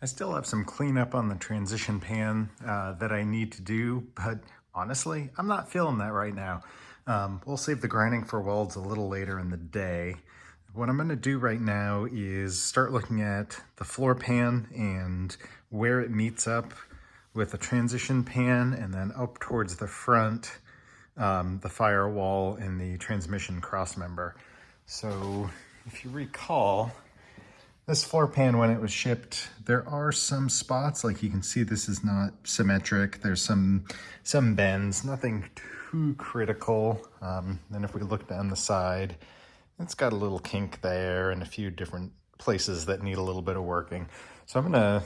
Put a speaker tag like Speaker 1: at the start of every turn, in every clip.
Speaker 1: I still have some cleanup on the transition pan that I need to do, but honestly, I'm not feeling that right now. We'll save the grinding for welds a little later in the day. What I'm going to do right now is start looking at the floor pan and where it meets up with the transition pan, and then up towards the front, the firewall and the transmission cross member. So if you recall, this floor pan, when it was shipped, there are some spots, like you can see this is not symmetric. There's some bends, nothing too critical. Then if we look down the side, it's got a little kink there and a few different places that need a little bit of working. So I'm gonna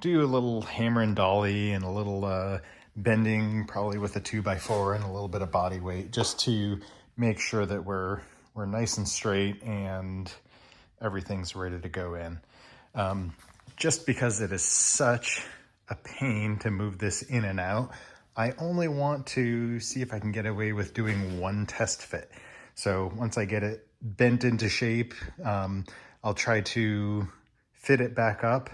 Speaker 1: do a little hammer and dolly and a little bending, probably with a 2x4 and a little bit of body weight, just to make sure that we're nice and straight and everything's ready to go in. Just because it is such a pain to move this in and out, I only want to see if I can get away with doing one test fit. So once I get it bent into shape, I'll try to fit it back up,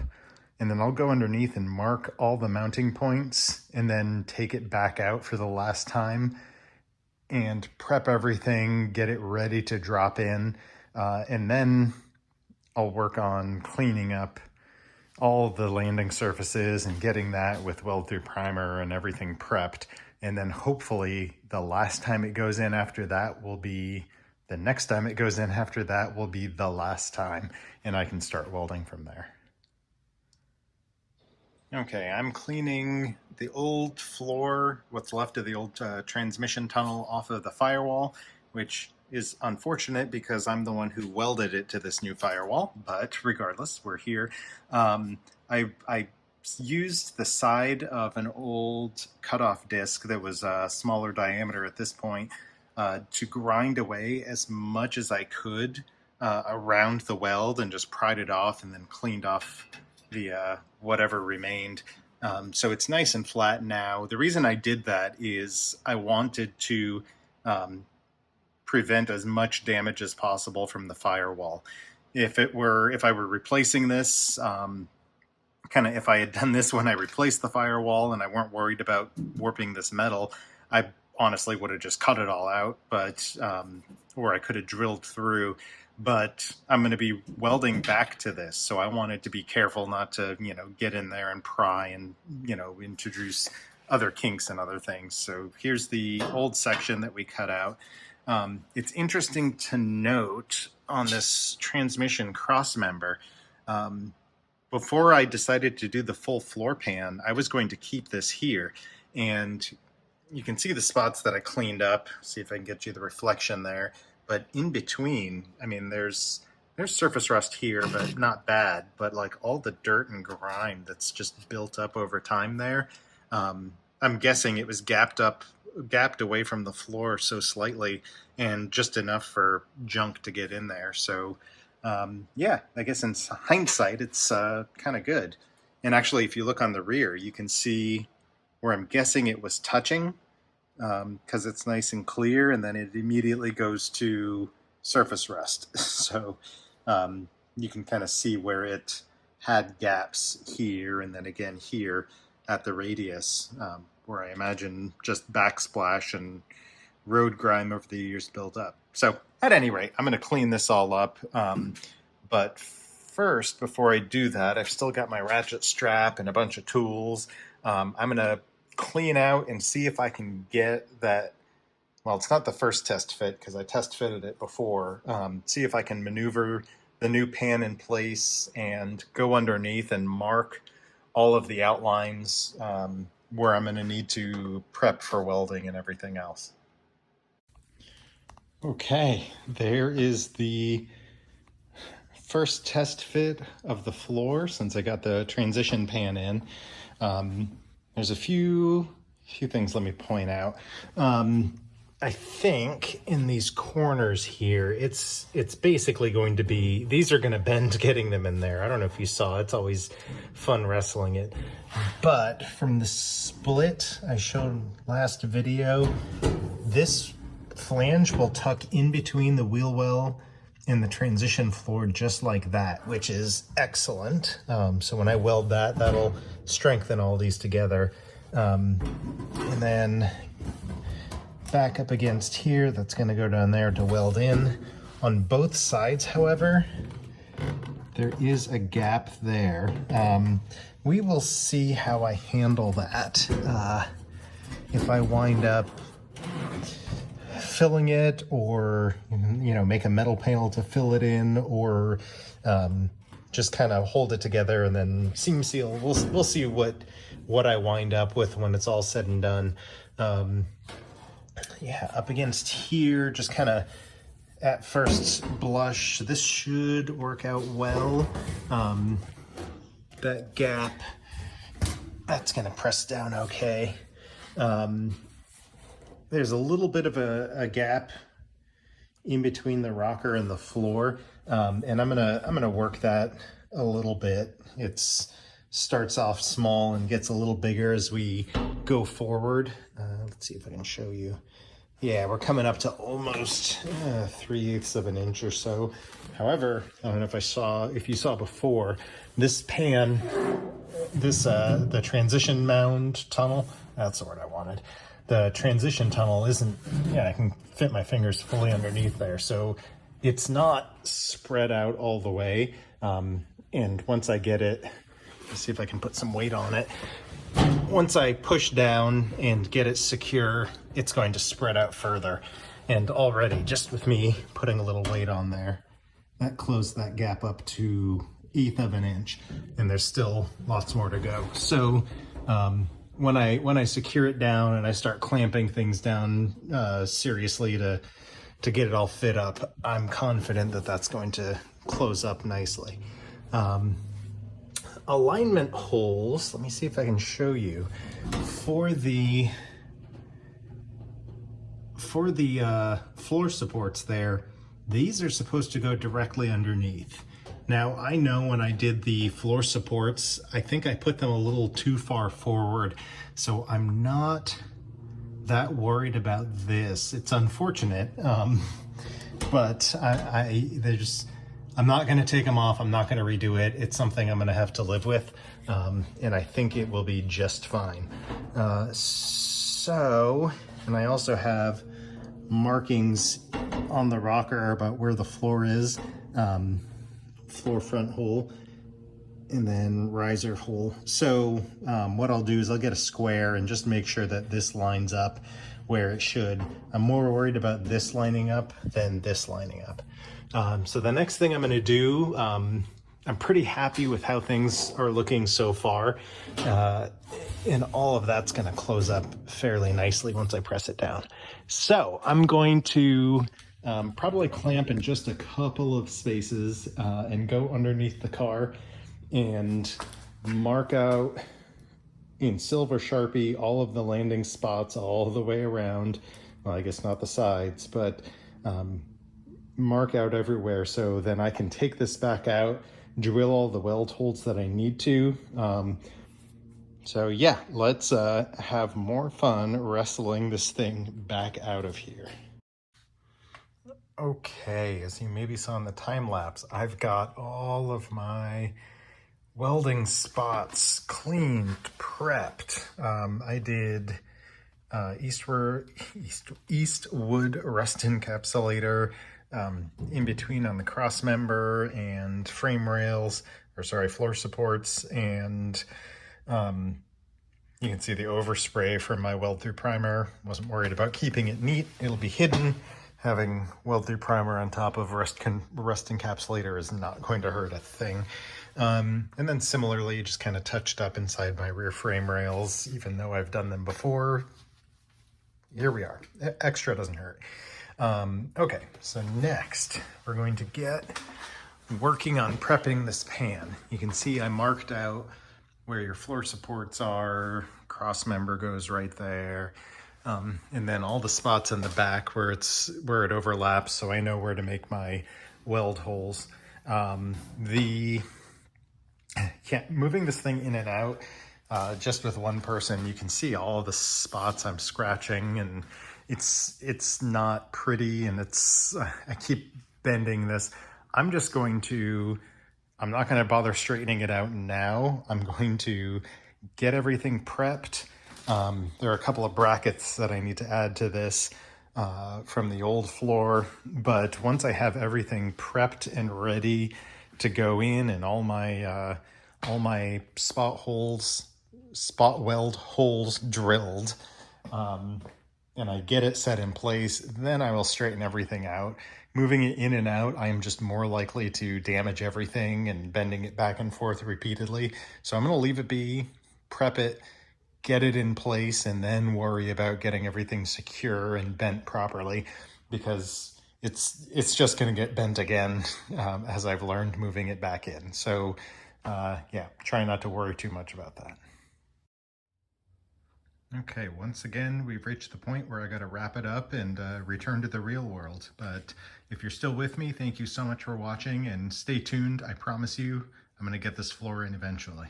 Speaker 1: and then I'll go underneath and mark all the mounting points and then take it back out for the last time and prep everything, get it ready to drop in, and then I'll work on cleaning up all the landing surfaces and getting that with weld through primer and everything prepped. And then hopefully the last time it goes in after that will be, the next time it goes in after that will be the last time, and I can start welding from there. Okay, I'm cleaning the old floor, what's left of the old transmission tunnel off of the firewall, which is unfortunate because I'm the one who welded it to this new firewall, but regardless, we're here. I used the side of an old cutoff disc that was a smaller diameter at this point to grind away as much as I could around the weld, and just pried it off and then cleaned off the whatever remained. So it's nice and flat now. The reason I did that is I wanted to prevent as much damage as possible from the firewall. If I were replacing this, if I had done this when I replaced the firewall and I weren't worried about warping this metal, I honestly would have just cut it all out, but or I could have drilled through. But I'm going to be welding back to this, so I wanted to be careful not to, get in there and pry and, introduce other kinks and other things. So here's the old section that we cut out. It's interesting to note on this transmission cross member, before I decided to do the full floor pan, I was going to keep this here, and you can see the spots that I cleaned up. See if I can get you the reflection there. But in between, I mean, there's surface rust here, but not bad. But like all the dirt and grime that's just built up over time there, I'm guessing it was gapped away from the floor so slightly, and just enough for junk to get in there. So yeah, I guess in hindsight, it's kind of good. And actually, if you look on the rear, you can see where I'm guessing it was touching, because it's nice and clear, and then it immediately goes to surface rust. So you can kind of see where it had gaps here, and then again here at the radius, where I imagine just backsplash and road grime over the years built up. So at any rate, I'm going to clean this all up. But first, before I do that, I've still got my ratchet strap and a bunch of tools. I'm going to clean out and see if I can get that. Well, it's not the first test fit because I test fitted it before. See if I can maneuver the new pan in place and go underneath and mark all of the outlines where I'm going to need to prep for welding and everything else. Okay, there is the first test fit of the floor since I got the transition pan in. There's a few things let me point out. I think in these corners here, it's basically going to be, these are going to bend getting them in there. I don't know if you saw, it's always fun wrestling it. But from the split I showed last video, this flange will tuck in between the wheel well in the transition floor just like that, which is excellent. So when I weld that, that'll strengthen all these together. And then back up against here, that's going to go down there to weld in. On both sides, however, there is a gap there. We will see how I handle that. If I wind up filling it, or make a metal panel to fill it in, or just kind of hold it together and then seam seal. We'll see what I wind up with when it's all said and done. Yeah, up against here, just kind of at first blush, this should work out well. That gap, that's gonna press down okay. There's a little bit of a gap in between the rocker and the floor, and I'm gonna work that a little bit. It starts off small and gets a little bigger as we go forward. Let's see if I can show you. Yeah, we're coming up to almost 3/8 of an inch or so. However, I don't know if you saw before, this pan, the transition mound tunnel, that's the word I wanted. The transition tunnel isn't, I can fit my fingers fully underneath there. So it's not spread out all the way. And once I get it, let's see if I can put some weight on it. Once I push down and get it secure, it's going to spread out further. And already, just with me putting a little weight on there, that closed that gap up to 1/8 of an inch. And there's still lots more to go. So, when I secure it down and I start clamping things down seriously to get it all fit up, I'm confident that that's going to close up nicely. Alignment holes, let me see if I can show you. For the floor supports there, these are supposed to go directly underneath. Now, I know when I did the floor supports, I think I put them a little too far forward, so I'm not that worried about this. It's unfortunate, but I'm not going to take them off. I'm not going to redo it. It's something I'm going to have to live with, and I think it will be just fine. And I also have markings on the rocker about where the floor is. Floor front hole, and then riser hole. So what I'll do is I'll get a square and just make sure that this lines up where it should. I'm more worried about this lining up than this lining up. So the next thing I'm going to do, I'm pretty happy with how things are looking so far, and all of that's going to close up fairly nicely once I press it down. So I'm going to probably clamp in just a couple of spaces and go underneath the car and mark out in silver Sharpie all of the landing spots all the way around. Well, I guess not the sides, but mark out everywhere, so then I can take this back out, drill all the weld holes that I need to. So yeah, let's have more fun wrestling this thing back out of here. Okay, as you maybe saw in the time lapse, I've got all of my welding spots cleaned, prepped. I did Eastwood rust encapsulator in between on the cross member and frame rails, floor supports, and you can see the overspray from my weld through primer. Wasn't worried about keeping it neat. It'll be hidden. Having weld through primer on top of rust encapsulator is not going to hurt a thing. And then similarly, just kind of touched up inside my rear frame rails, even though I've done them before. Here we are. Extra doesn't hurt. Okay, so next we're going to get working on prepping this pan. You can see I marked out where your floor supports are. Cross member goes right there. And then all the spots in the back where it overlaps, so I know where to make my weld holes. Moving this thing in and out, just with one person, you can see all the spots I'm scratching, and it's not pretty, and I keep bending this. I'm just going to, I'm not going to bother straightening it out now. I'm going to get everything prepped. There are a couple of brackets that I need to add to this from the old floor, but once I have everything prepped and ready to go in and all my spot weld holes drilled, and I get it set in place, then I will straighten everything out. Moving it in and out, I am just more likely to damage everything and bending it back and forth repeatedly. So I'm going to leave it be, prep it, get it in place, and then worry about getting everything secure and bent properly, because it's just going to get bent again, as I've learned moving it back in. So yeah, try not to worry too much about that. Okay, once again, we've reached the point where I got to wrap it up and return to the real world. But if you're still with me, thank you so much for watching, and stay tuned. I promise you, I'm going to get this floor in eventually.